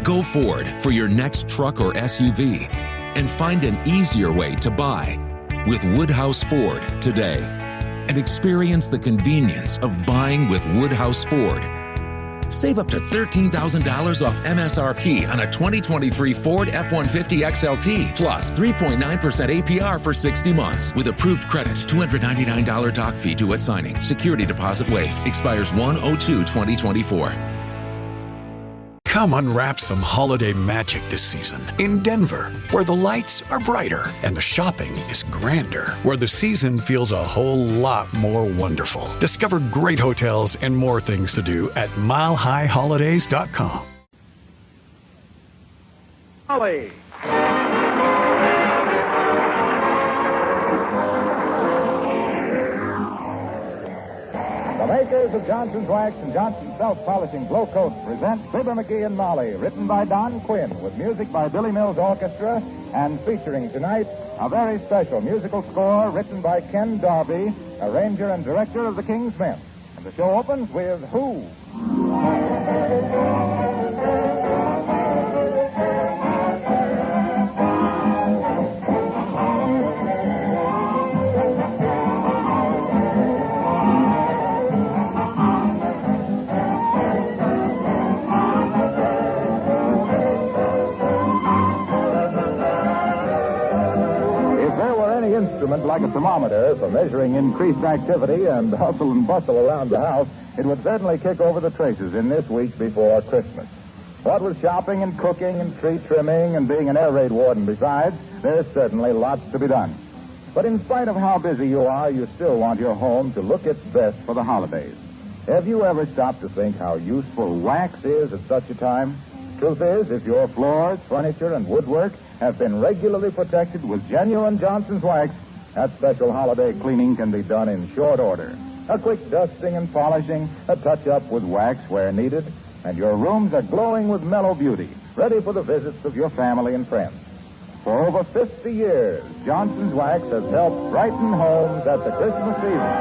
Go Ford for your next truck or SUV and find an easier way to buy with Woodhouse Ford today and experience the convenience of buying with Woodhouse Ford. Save up to $13,000 off MSRP on a 2023 Ford F-150 XLT plus 3.9% APR for 60 months with approved credit. $299 doc fee due at signing. Security deposit waived. Expires 1/02/2024. Come unwrap some holiday magic this season in Denver, where the lights are brighter and the shopping is grander, where the season feels a whole lot more wonderful. Discover great hotels and more things to do at milehighholidays.com. Holly. The makers of Johnson's Wax and Johnson's Self-Polishing Glow Coat present Fibber McGee and Molly, written by Don Quinn, with music by Billy Mills Orchestra, and featuring tonight a very special musical score written by Ken Darby, arranger and director of the King's Men. And the show opens with Who? Instrument like a thermometer for measuring increased activity and hustle and bustle around the house, it would certainly kick over the traces in this week before Christmas. What with shopping and cooking and tree trimming and being an air raid warden besides, there's certainly lots to be done. But in spite of how busy you are, you still want your home to look its best for the holidays. Have you ever stopped to think how useful wax is at such a time? Truth is, if your floors, furniture, and woodwork have been regularly protected with genuine Johnson's Wax, that special holiday cleaning can be done in short order. A quick dusting and polishing, a touch-up with wax where needed, and your rooms are glowing with mellow beauty, ready for the visits of your family and friends. For over 50 years, Johnson's Wax has helped brighten homes at the Christmas season.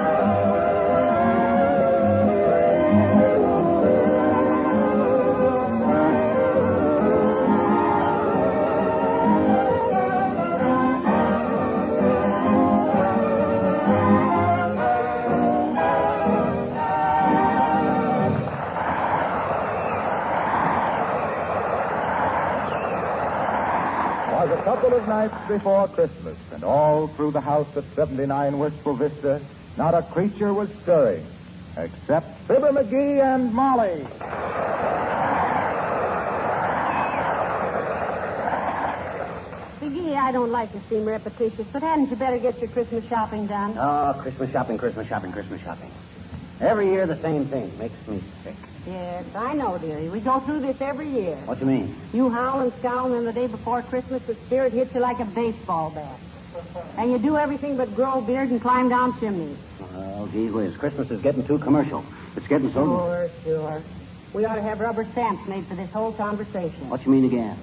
A couple of nights before Christmas, and all through the house at 79 Wistful Vista, not a creature was stirring, except Fibber McGee and Molly. McGee, I don't like to seem repetitious, but hadn't you better get your Christmas shopping done? Oh, Christmas shopping, Christmas shopping, Christmas shopping. Every year the same thing. Makes me sick. Yes, I know, dearie. We go through this every year. What do you mean? You howl and scowl, and then the day before Christmas, the spirit hits you like a baseball bat. And you do everything but grow a beard and climb down chimneys. Oh, gee whiz. Christmas is getting too commercial. It's getting so... Sure. We ought to have rubber stamps made for this whole conversation. What you mean again?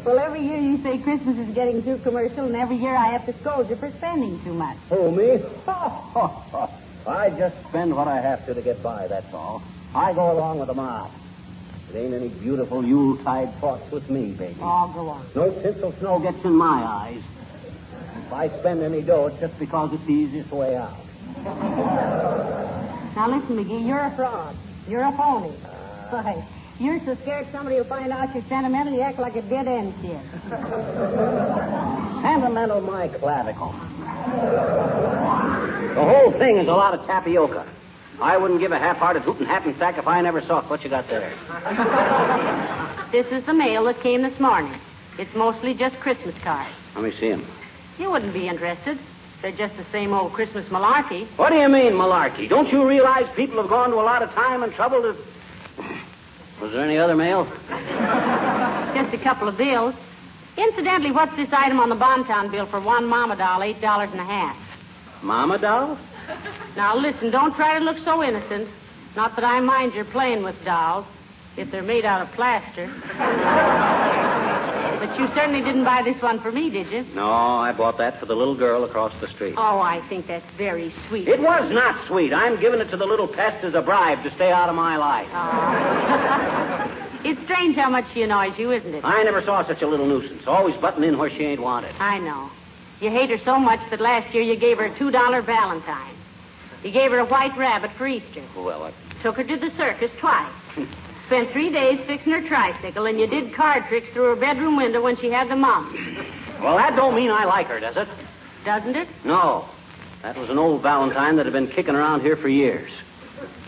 Well, every year you say Christmas is getting too commercial, and every year I have to scold you for spending too much. Oh, me? I just spend what I have to get by, that's all. I go along with the mob. It ain't any beautiful Yuletide thoughts with me, baby. Oh, go on. No tinsel snow gets in my eyes. If I spend any dough, it's just because it's the easiest way out. Now, listen, McGee, you're a fraud. You're a phony. Why, you're so scared somebody will find out you're sentimental, you act like a dead-end kid. Sentimental my clavicle. The whole thing is a lot of tapioca. I wouldn't give a half-hearted hootin' hattin' sack if I never saw it. What you got there? This is the mail that came this morning. It's mostly just Christmas cards. Let me see them. You wouldn't be interested. They're just the same old Christmas malarkey. What do you mean, malarkey? Don't you realize people have gone to a lot of time and trouble to... Was there any other mail? Just a couple of bills. Incidentally, what's this item on the Bontown bill for one mama doll, $8.50? Mama doll? Now, listen, don't try to look so innocent. Not that I mind your playing with dolls, if they're made out of plaster. But But you certainly didn't buy this one for me, did you? No, I bought that for the little girl across the street. Oh, I think that's very sweet. It was not sweet. I'm giving it to the little pest as a bribe to stay out of my life. Oh. It's strange how much she annoys you, isn't it? I never saw such a little nuisance. Always butting in where she ain't wanted. I know. You hate her so much that last year you gave her a $2 Valentine. You gave her a white rabbit for Easter. Well, Took her to the circus twice. Spent 3 days fixing her tricycle, and you did card tricks through her bedroom window when she had the mumps. Well, that don't mean I like her, does it? Doesn't it? No. That was an old Valentine that had been kicking around here for years.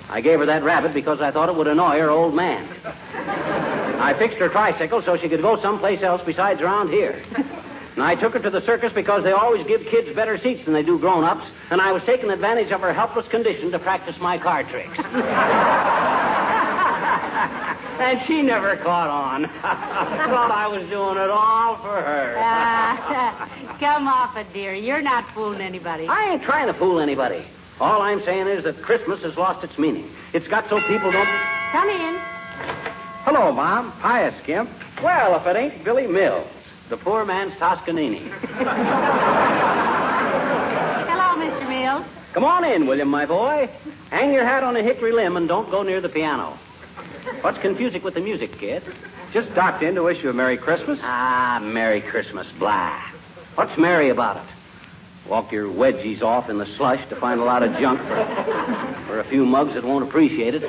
I gave her that rabbit because I thought it would annoy her old man. I fixed her tricycle so she could go someplace else besides around here. And I took her to the circus because they always give kids better seats than they do grown-ups, and I was taking advantage of her helpless condition to practice my card tricks. And she never caught on. Thought I was doing it all for her. Come off it, dear. You're not fooling anybody. I ain't trying to fool anybody. All I'm saying is that Christmas has lost its meaning. It's got so people don't... Come in. Hello, Mom. Hiya, Skimp. Well, if it ain't Billy Mills, the poor man's Toscanini. Hello, Mr. Mills. Come on in, William, my boy. Hang your hat on a hickory limb and don't go near the piano. What's confusing with the music, kid? Just stopped in to wish you a Merry Christmas. Ah, Merry Christmas, blah. What's merry about it? Walk your wedgies off in the slush to find a lot of junk for a few mugs that won't appreciate it.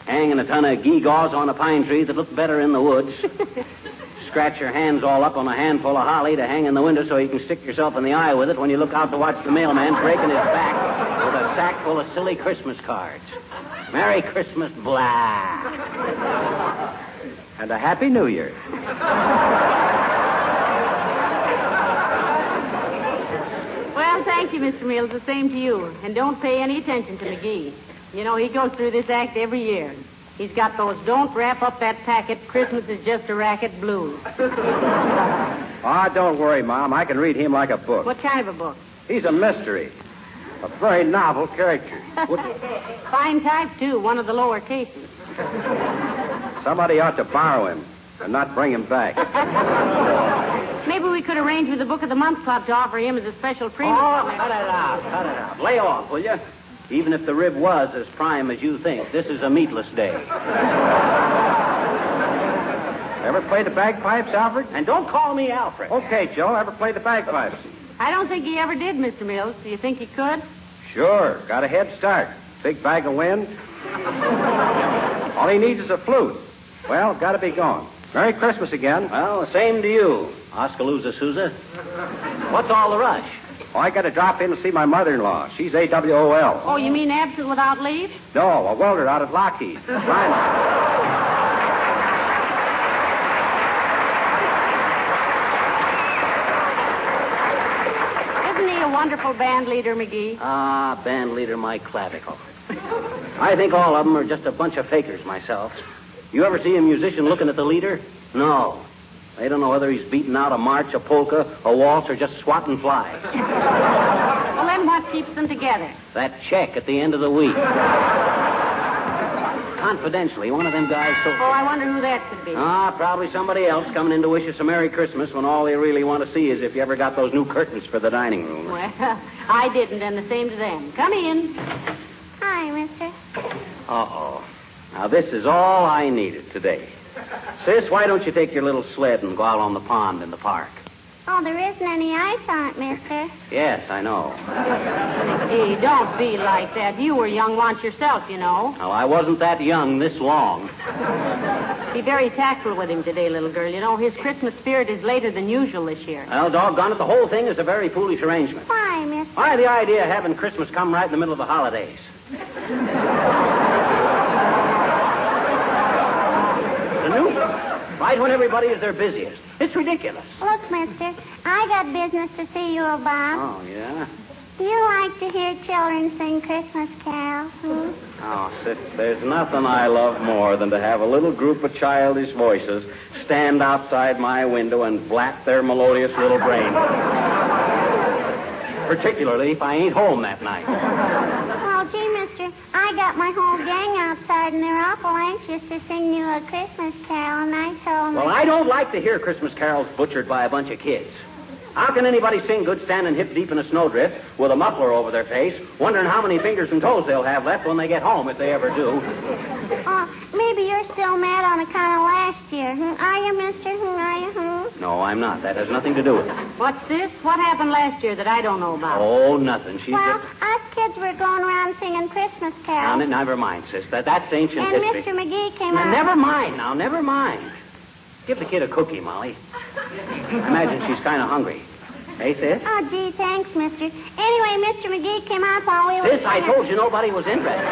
Hanging a ton of gewgaws on a pine tree that look better in the woods. Scratch your hands all up on a handful of holly to hang in the window so you can stick yourself in the eye with it when you look out to watch the mailman breaking his back with a sack full of silly Christmas cards. Merry Christmas, blah. And a Happy New Year. Well, thank you, Mr. Mills. The same to you. And don't pay any attention to McGee. You know, he goes through this act every year. He's got those don't wrap up that packet, Christmas is just a racket blues. Ah, don't worry, Mom. I can read him like a book. What kind of a book? He's a mystery. A very novel character. Fine type, too. One of the lower cases. Somebody ought to borrow him and not bring him back. Maybe we could arrange with the Book of the Month Club to offer him as a special premium. Oh, cut it out. Lay off, will you? Even if the rib was as prime as you think, this is a meatless day. Ever played the bagpipes, Alfred? And don't call me Alfred. Okay, Joe. Ever played the bagpipes? I don't think he ever did, Mr. Mills. Do you think he could? Sure. Got a head start. Big bag of wind. All he needs is a flute. Well, gotta be gone. Merry Christmas again. Well, the same to you, Oskaloosa Sousa. What's all the rush? Oh, I got to drop in to see my mother-in-law. She's AWOL. Oh, you mean absent without leave? No, a welder out at Lockheed. Isn't he a wonderful band leader, McGee? Ah, band leader, my clavicle. I think all of them are just a bunch of fakers myself. You ever see a musician looking at the leader? No. They don't know whether he's beating out a march, a polka, a waltz, or just swatting flies. Well, then what keeps them together? That check at the end of the week. Confidentially, one of them guys told... Oh, I wonder who that could be. Ah, probably somebody else coming in to wish us a Merry Christmas when all they really want to see is if you ever got those new curtains for the dining room. Well, I didn't, and the same to them. Come in. Hi, mister. Uh-oh. Now, this is all I needed today. Sis, why don't you take your little sled and go out on the pond in the park? Oh, there isn't any ice on it, mister. Yes, I know. Hey, don't be like that. You were young once yourself, you know. Well, I wasn't that young this long. Be very tactful with him today, little girl. You know, his Christmas spirit is later than usual this year. Well, doggone it, the whole thing is a very foolish arrangement. Why, mister? Why, the idea of having Christmas come right in the middle of the holidays. Right when everybody is their busiest. It's ridiculous. Look, mister, I got business to see you about. Oh, yeah? Do you like to hear children sing Christmas carols? Oh, sis, there's nothing I love more than to have a little group of childish voices stand outside my window and blap their melodious little brains. Particularly if I ain't home that night. Oh, gee, mister, I got my whole gang outside bored, and they're awful anxious to sing you a Christmas carol, and I told them... Well, I don't like to hear Christmas carols butchered by a bunch of kids. How can anybody sing good standing hip deep in a snowdrift with a muffler over their face, wondering how many fingers and toes they'll have left when they get home, if they ever do? Maybe you're still mad on account of last year. Are you, mister? Are you? No, I'm not. That has nothing to do with it. What's this? What happened last year that I don't know about? Oh, nothing. She's Well, just... us kids were going around singing Christmas carols. Now, never mind, sis. That's ancient And history. Mr. McGee came Now, out... never mind. Give the kid a cookie, Molly. I imagine she's kind of hungry. Hey, sis? Oh, gee, thanks, mister. Anyway, Mr. McGee came out while we were... Sis, I told you nobody was interested.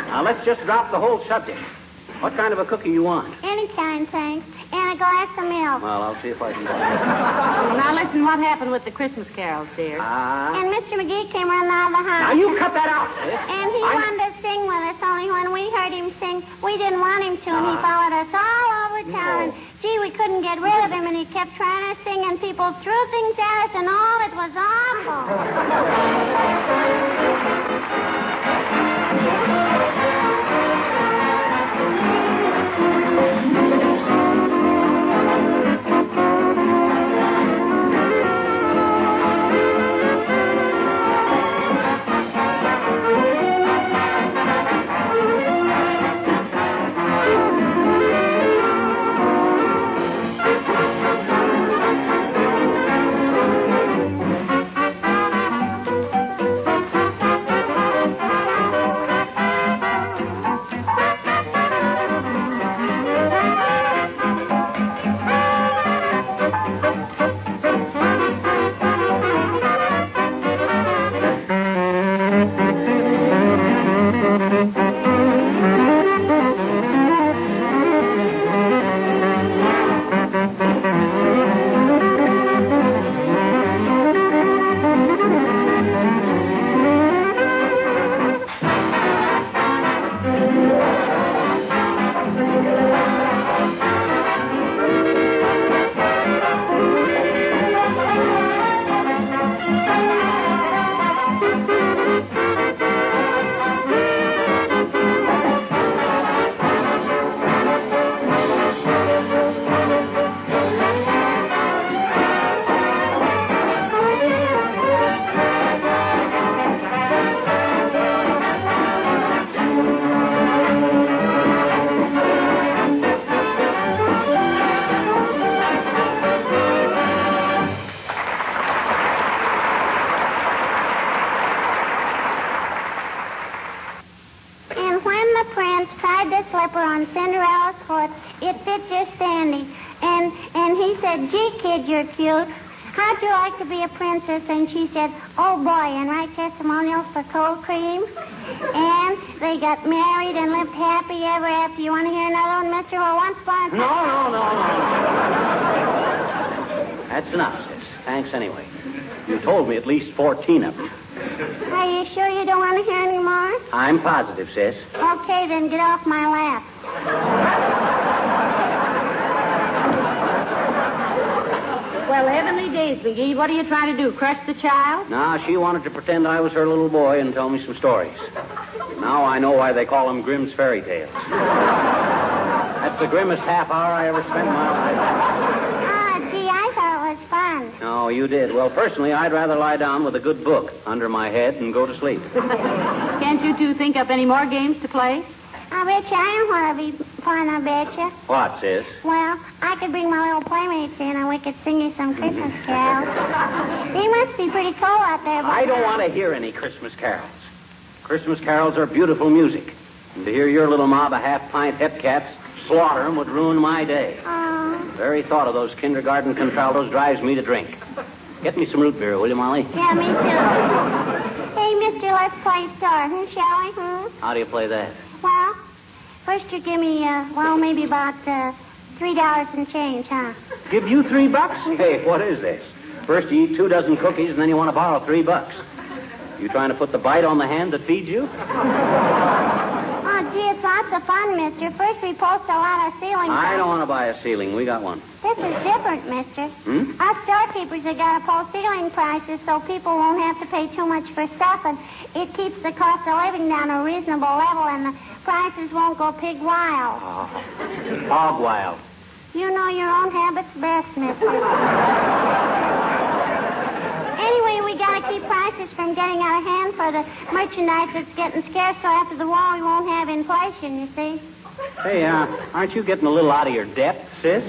Now, let's just drop the whole subject. What kind of a cookie you want? Any kind, thanks. And a glass of milk. Well, I'll see if I can... Now, listen, what happened with the Christmas carols, dear? And Mr. McGee came running out of the house. Now, you cut that out, sis. And he wanted to sing with us, only when we heard him sing, we didn't want him to, and he followed us all over town. And, gee, we couldn't get rid of him, and he kept trying to sing, and people threw things at us, and all it was awful. On Cinderella's foot, it fit just Sandy. And he said, gee, kid, you're cute. How'd you like to be a princess? And she said, oh, boy, and write testimonials for cold cream. And they got married and lived happy ever after. You want to hear another one, mister? Well, once upon a time... No. That's enough, sis. Thanks anyway. You told me at least 14 of them. Are you sure you don't want to hear any more? I'm positive, sis. Okay, then get off my lap. Well, heavenly days, McGee. What are you trying to do, crush the child? No, she wanted to pretend I was her little boy and tell me some stories. Now I know why they call them Grimm's fairy tales. That's the grimmest half hour I ever spent in my life. Gee, I thought it was fun. No, you did. Well, personally, I'd rather lie down with a good book under my head and go to sleep. Can't you two think up any more games to play? I bet you I don't want to be fun, I bet you. What, sis? Well, I could bring my little playmates in and we could sing you some Christmas carols. They must be pretty cold out there. I don't want to hear any Christmas carols. Christmas carols are beautiful music. And to hear your little mob of half-pint hepcats slaughter them would ruin my day. Oh. The very thought of those kindergarten contraltos drives me to drink. Get me some root beer, will you, Molly? Yeah, me too. Hey, mister, let's play star, shall we? How do you play that? Well, first you give me, maybe about $3 and change, huh? Give you $3? Hey, what is this? First you eat 2 dozen cookies, and then you want to borrow $3. You trying to put the bite on the hand that feeds you? Oh, gee, it's lots Lots of fun, mister. First, we post a lot of ceiling I signs. don't want to buy a ceiling. We got one. This is different, mister. Hmm? Us storekeepers have got to post ceiling prices so people won't have to pay too much for stuff, and it keeps the cost of living down a reasonable level, and the prices won't go pig wild. Oh, hog wild. You know your own habits best, mister. Anyway, we got to keep prices from getting out of hand for the merchandise that's getting scarce, so after the war we won't have inflation, you see. Hey, aren't you getting a little out of your depth, sis?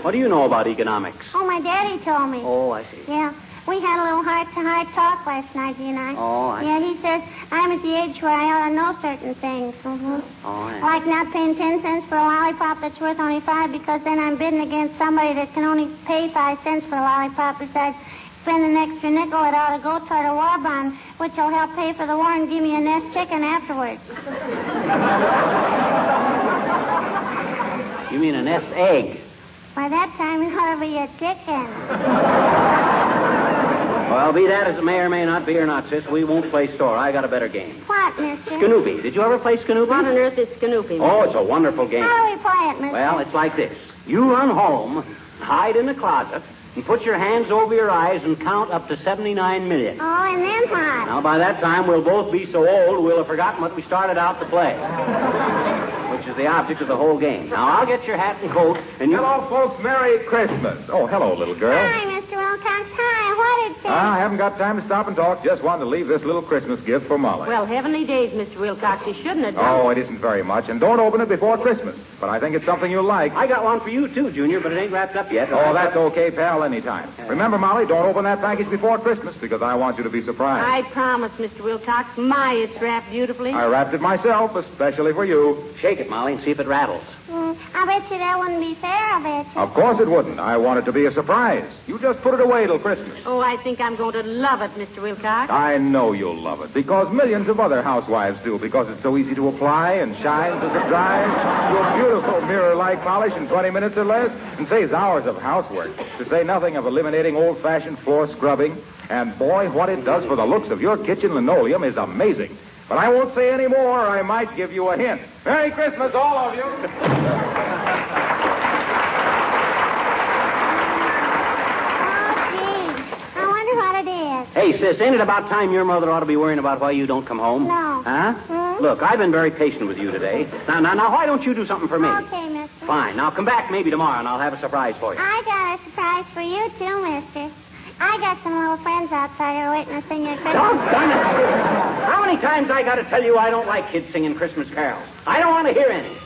What do you know about economics? Oh, my daddy told me. Oh, I see. Yeah. We had a little heart-to-heart talk last night, he and I. Oh, I see. Yeah, he says I'm at the age where I ought to know certain things. Mm-hmm. Oh, yeah. Like not paying 10 cents for a lollipop that's worth only 5 because then I'm bidding against somebody that can only pay 5 cents for a lollipop. Besides, spend an extra nickel, it ought to go toward a war bond, which will help pay for the war and give me a nest chicken afterwards. You mean a nest egg? By that time, it ought to be a chicken. Well, be that as it may or may not be or not, sis, we won't play store. I got a better game. What, mister? Scoopy. Did you ever play Scoopy? What on earth is Scoopy? Oh, it's a wonderful game. How do we play it, mister? Well, it's like this. You run home, hide in the closet, and put your hands over your eyes and count up to 79 million. Oh, and then what? Now, by that time, we'll both be so old we'll have forgotten what we started out to play, which is the object of the whole game. Now, I'll get your hat and coat, and you... Hello, folks. Merry Christmas. Oh, hello, little girl. Hi, Mr. Wilcox. Hi. What did you... I haven't got time to stop and talk. Just wanted to leave this little Christmas gift for Molly. Well, heavenly days, Mr. Wilcox. You shouldn't have done Oh, it isn't very much. And don't open it before Christmas. But I think it's something you'll like. I got one for you, too, Junior, but it ain't wrapped up yet. Oh, that's okay, pal, anytime. Remember, Molly, don't open that package before Christmas because I want you to be surprised. I promise, Mr. Wilcox. My, it's wrapped beautifully. I wrapped it myself, especially for you. Shake it, Molly, and see if it rattles. I bet you that wouldn't be fair, I bet you. Of course it wouldn't. I want it to be a surprise. You just put it away till Christmas. Oh, I think I'm going to love it, Mr. Wilcox. I know you'll love it because millions of other housewives do because it's so easy to apply and shines as it dries. Your beautiful mirror-like polish in 20 minutes or less and saves hours of housework, to say nothing of eliminating old-fashioned floor scrubbing. And boy, what it does for the looks of your kitchen linoleum is amazing. But I won't say any more. I might give you a hint. Merry Christmas, all of you. Oh, gee. I wonder what it is. Hey, sis, ain't it about time your mother ought to be worrying about why you don't come home? No. Huh? Hmm? Look, I've been very patient with you today. Now, why don't you do something for me? Okay, mister. Fine. Now, come back maybe tomorrow, and I'll have a surprise for you. I got a surprise for you, too, mister. I got some little friends outside here waiting to sing your Christmas. Doggone it. How many times I got to tell you I don't like kids singing Christmas carols? I don't want to hear any.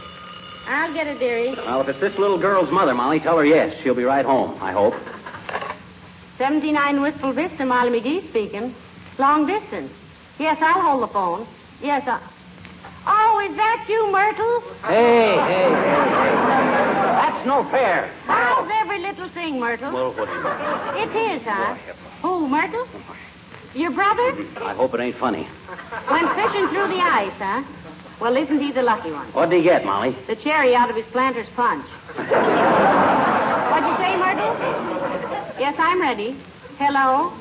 I'll get it, dearie. Well, if it's this little girl's mother, Molly, tell her yes. She'll be right home, I hope. 79 Wistful Vista, Molly McGee speaking. Long distance. Yes, I'll hold the phone. Yes, Oh, is that you, Myrtle? Hey. That's no fair. How's every little thing, Myrtle? Well, what? It is, huh? Who, Myrtle? Your brother? I hope it ain't funny. Went fishing through the ice, huh? Well, isn't he the lucky one? What'd he get, Molly? The cherry out of his planter's punch. What'd you say, Myrtle? Yes, I'm ready. Hello?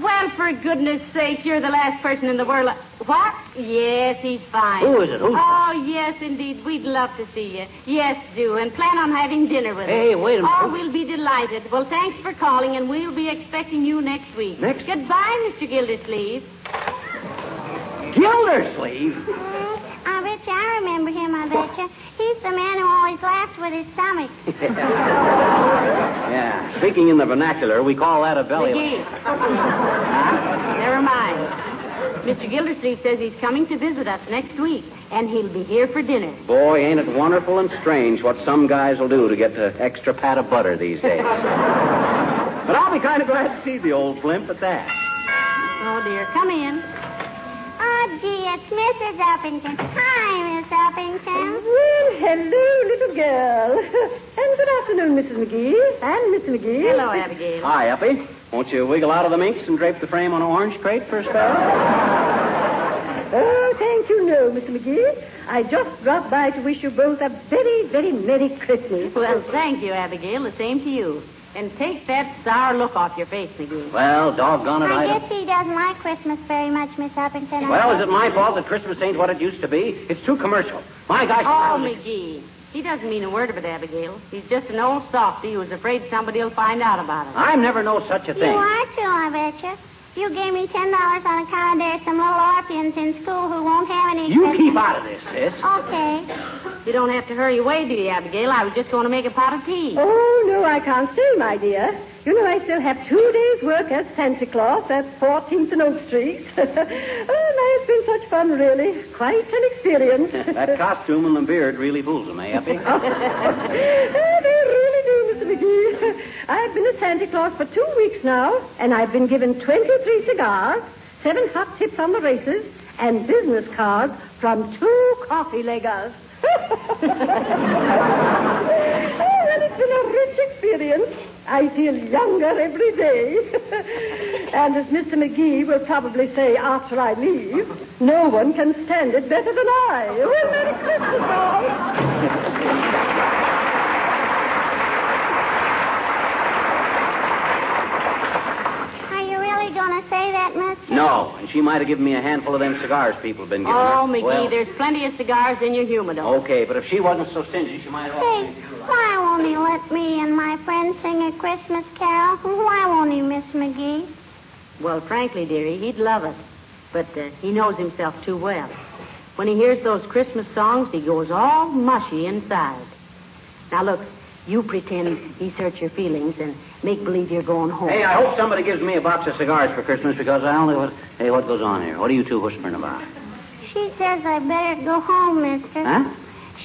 Well, for goodness sake, you're the last person in the world. What? Yes, he's fine. Who is it? Who's Oh, yes, indeed. We'd love to see you. Yes, do. And plan on having dinner with us. Hey, wait a minute. Oh, we'll be delighted. Well, thanks for calling, and we'll be expecting you next week. Goodbye, Mr. Gildersleeve. Gildersleeve? I bet you I remember him, I bet you. He's the man who always laughs with his stomach. Yeah. Speaking in the vernacular, we call that a belly McGee. Never mind. Mr. Gildersleeve says he's coming to visit us next week, and he'll be here for dinner. Boy, ain't it wonderful and strange what some guys will do to get an extra pat of butter these days. But I'll be kind of glad to see the old flimp at that. Oh, dear. Come in. Oh, gee, it's Mrs. Uppington. Hi, Miss Uppington. Well, hello, little girl. And good afternoon, Mrs. McGee. And Miss McGee. Hello, Abigail. Hi, Uppy. Won't you wiggle out of the minx and drape the frame on an orange crate for a spell? Oh, thank you, no, Mr. McGee. I just dropped by to wish you both a very, very Merry Christmas. Well, thank you, Abigail. The same to you. And take that sour look off your face, McGee. Well, doggone it, I guess he doesn't like Christmas very much, Miss Uppington. Well, is it my fault that Christmas ain't what it used to be? It's too commercial. My gosh. Oh, McGee. He doesn't mean a word of it, Abigail. He's just an old softy who's afraid somebody will find out about it. I've never known such a thing. You are too, I betcha. You gave me $10 on account there's some little orphans in school who won't have any... You keep out of this, sis. Okay. You don't have to hurry away, do you, Abigail? I was just going to make a pot of tea. Oh, no, I can't stay, my dear. You know, I still have 2 days' work as Santa Claus at 14th and Oak Street. Oh, my, it's been such fun, really. Quite an experience. That costume and the beard really fools them, eh, Uppy? Oh, they really do, Mr. McGee. I've been a Santa Claus for 2 weeks now, and I've been given 23 cigars, 7 hot tips on the races, and business cards from 2 coffee leggers. Oh, well, it's been a rich experience. I feel younger every day. And as Mr. McGee will probably say after I leave, no one can stand it better than I. Well, Merry Christmas, all. Going to say that, mister? No, and she might have given me a handful of them cigars people have been giving her. Oh, McGee, there's plenty of cigars in your humidor. Okay, but if she wasn't so stingy, she might have... Hey, why won't he let me and my friend sing a Christmas carol? Why won't he, Miss McGee? Well, frankly, dearie, he'd love it. But he knows himself too well. When he hears those Christmas songs, he goes all mushy inside. Now, look, you pretend he's hurt your feelings and make believe you're going home. Hey, I hope somebody gives me a box of cigars for Christmas because I only... Hey, what goes on here? What are you two whispering about? She says I better go home, mister. Huh?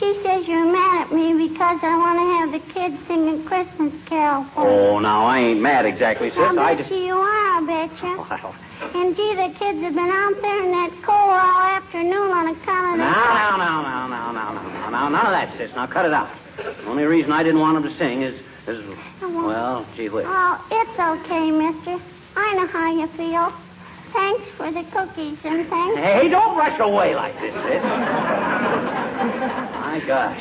She says you're mad at me because I want to have the kids sing a Christmas carol for me. Oh, now, I ain't mad exactly, sis. I I bet just... you are, I betcha. Well... And gee, the kids have been out there in that cold all afternoon on account of Now, none of that, sis. Now, cut it out. The only reason I didn't want them to sing is well, gee whiz. Oh, it's okay, mister. I know how you feel. Thanks for the cookies and thanks... Hey, don't rush away like this, sis. My gosh.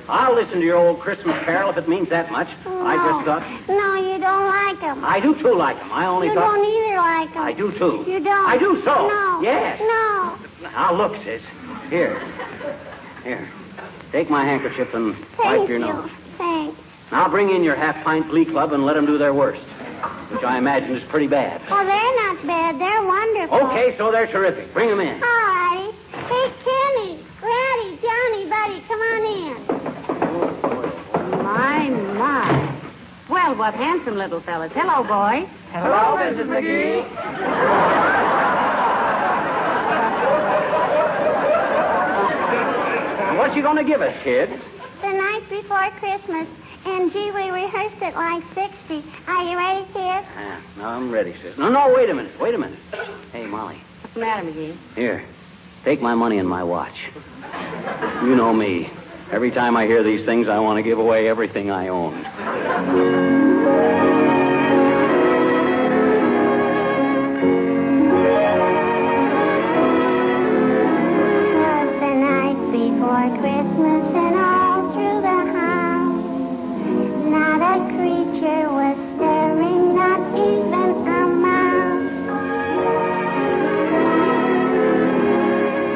I'll listen to your old Christmas carol if it means that much. No. I just thought... No, you don't like them. I do, too, like them. I only you thought... You don't either like them. I do, too. You don't? I do, so. No. Yes. No. Now, look, sis. Here. Take my handkerchief and wipe your nose. Thanks. Now bring in your half-pint glee club and let them do their worst, which I imagine is pretty bad. Oh, they're not bad. They're wonderful. Okay, so they're terrific. Bring them in. All righty. Hey, Kenny, Ratty, Johnny, Buddy, come on in. My. Well, what handsome little fellas. Hello, boys. Hello, Mrs. McGee. What's you going to give us, kids? The night before Christmas. And, gee, we rehearsed it like 60. Are you ready, kid? No, I'm ready, sis. No, wait a minute. Hey, Molly. What's the matter, McGee? Here. Take my money and my watch. You know me. Every time I hear these things, I want to give away everything I own. Christmas and all through the house, not a creature was stirring, not even a mouse.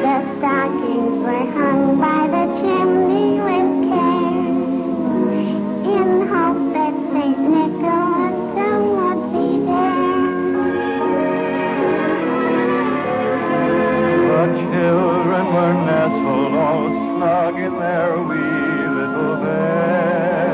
The stockings were hung by the chimney with care, in hope that St. Nicholas soon would be there. The children were nestled all snug in their wee little bed,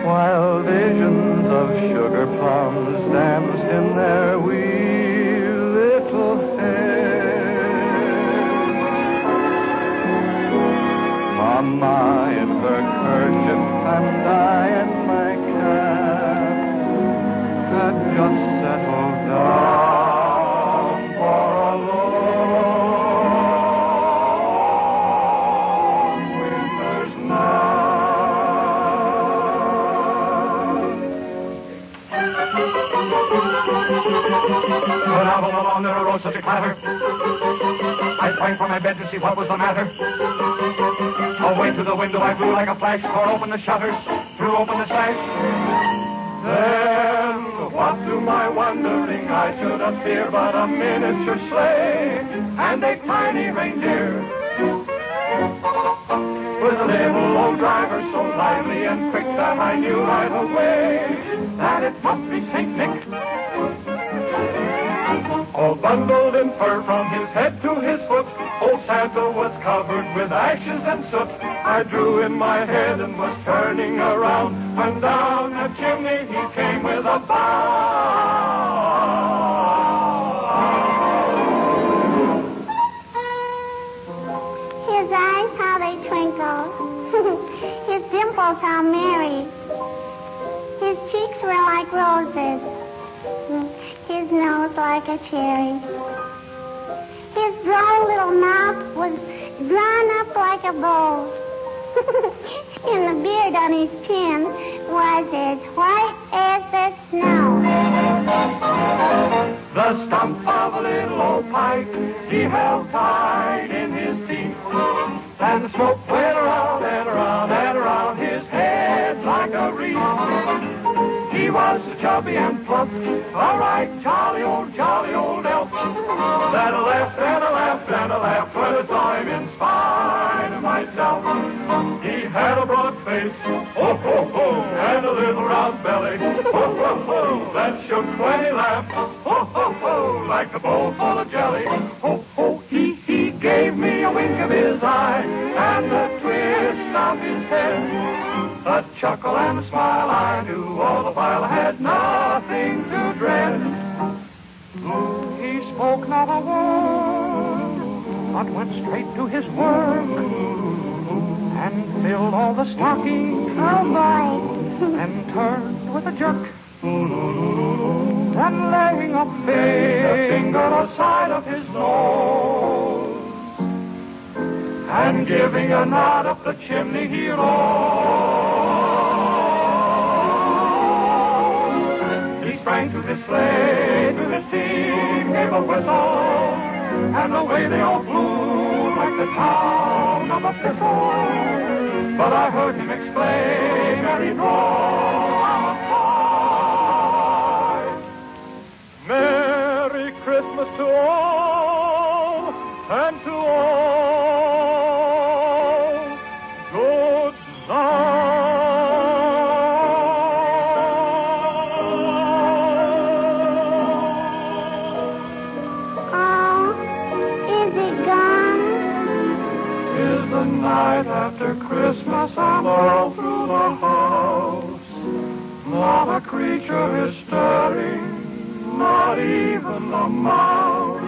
while visions of sugar plums danced in their wee little heads. Mama in her kerchief and I in my cap had just settled down for a long winter's nap. When out along there arose such a clatter, I sprang from my bed to see what was the matter. A Away to the window I flew like a flash, tore open the shutters, threw open the sash. Then, what to my wondering I should appear but a miniature sleigh and a tiny reindeer. With a little old driver so lively and quick that I knew right away that it must be St. Nick. All bundled in fur from his head to his foot, old Santa was covered with ashes and soot. I drew in my head and was turning around when down the chimney he came with a bow. His eyes, how they twinkle. His dimples, how merry. His cheeks were like roses. His nose like a cherry. His droll little mouth was drawn up like a bow. And the beard on his chin was as white as the snow. The stump of a little old pipe he held tight in his teeth, and the smoke went around and around and around his head like a wreath. He was so chubby and plump, a right jolly old elf, that I laughed and I laughed and I laughed when I saw him in spite of myself. He had a broad face, ho, ho, ho, and a little round belly, ho, ho, ho, that shook when he laughed, ho, ho, ho, like a bowl full of jelly, ho, ho. He gave me a wink of his eye and a twist of his head, a chuckle and a smile I knew all the while I had nothing to dread. He spoke not a word, but went straight to his work and filled all the stockings. Oh, boy. And turned with a jerk. And laying a finger aside of his nose and giving a nod up the chimney he rose. He sprang to his sleigh, to his team gave a whistle, and away they all flew like the town of a thistle. But I heard him exclaim as he drove outside, Merry Christmas to all, and to all, good night. Oh, is it gone? 'Tis the night after Christmas, and all through the house not a creature is stirring, not even a mouse.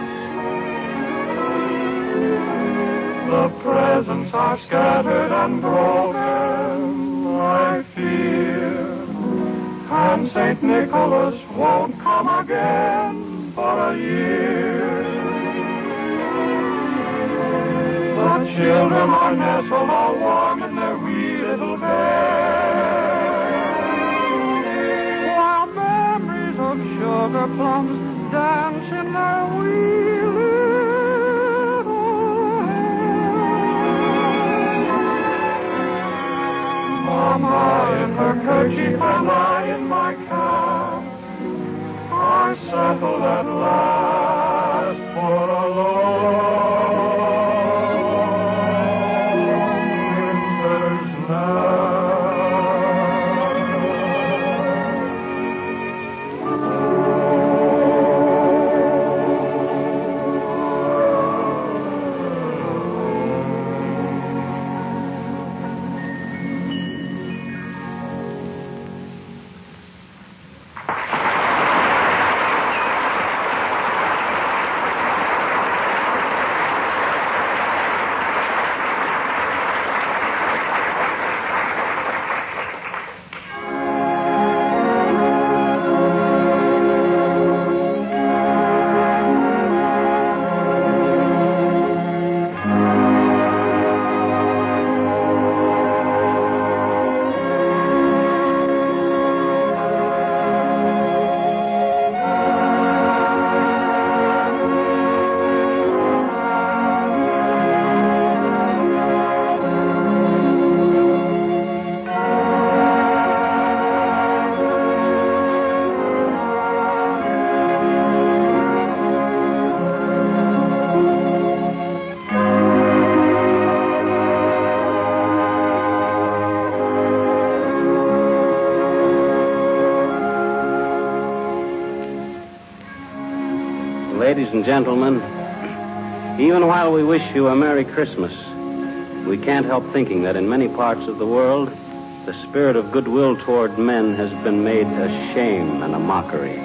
The presents are scattered and broken, I fear, and St. Nicholas won't come again for a year. The children are nestled all warm in their wee little beds, while memories of sugar plums dance in their wee little heads. Mama in her kerchief and I in my cap are settled at last for a long winter's night. ladies and gentlemen, even while we wish you a Merry Christmas, we can't help thinking that in many parts of the world, the spirit of goodwill toward men has been made a shame and a mockery.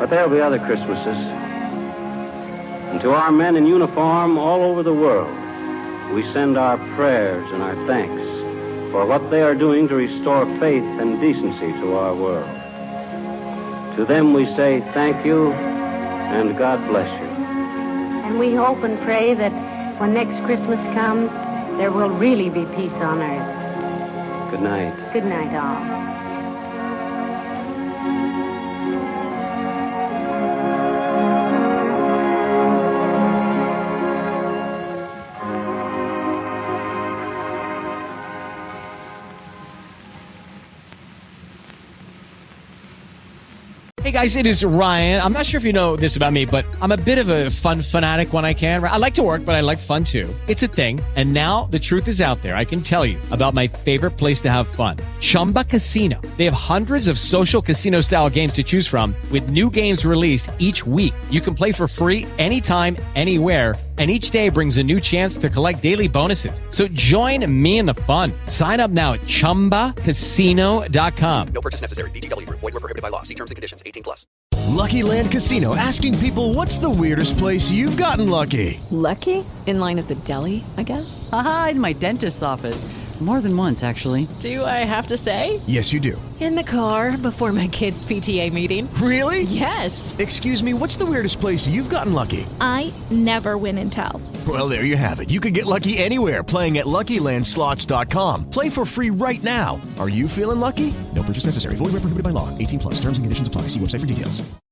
But there'll be other Christmases. And to our men in uniform all over the world, we send our prayers and our thanks for what they are doing to restore faith and decency to our world. To them we say thank you and God bless you. And we hope and pray that when next Christmas comes, there will really be peace on earth. Good night. Good night, all. Hey guys, it is Ryan. I'm not sure if you know this about me, but I'm a bit of a fun fanatic when I can. I like to work, but I like fun too. It's a thing. And now the truth is out there. I can tell you about my favorite place to have fun. Chumba Casino. They have hundreds of social casino style games to choose from with new games released each week. You can play for free anytime, anywhere. And each day brings a new chance to collect daily bonuses. So join me in the fun. Sign up now at ChumbaCasino.com. No purchase necessary. VGW. Void where prohibited by law. See terms and conditions. 18+. Lucky Land Casino, asking people, what's the weirdest place you've gotten lucky? Lucky? In line at the deli, I guess? Aha, in my dentist's office. More than once, actually. Do I have to say? Yes, you do. In the car before my kids' PTA meeting. Really? Yes. Excuse me, what's the weirdest place you've gotten lucky? I never win and tell. Well, there you have it. You can get lucky anywhere, playing at LuckyLandSlots.com. Play for free right now. Are you feeling lucky? No purchase necessary. Void where prohibited by law. 18+. Terms and conditions apply. See website for details.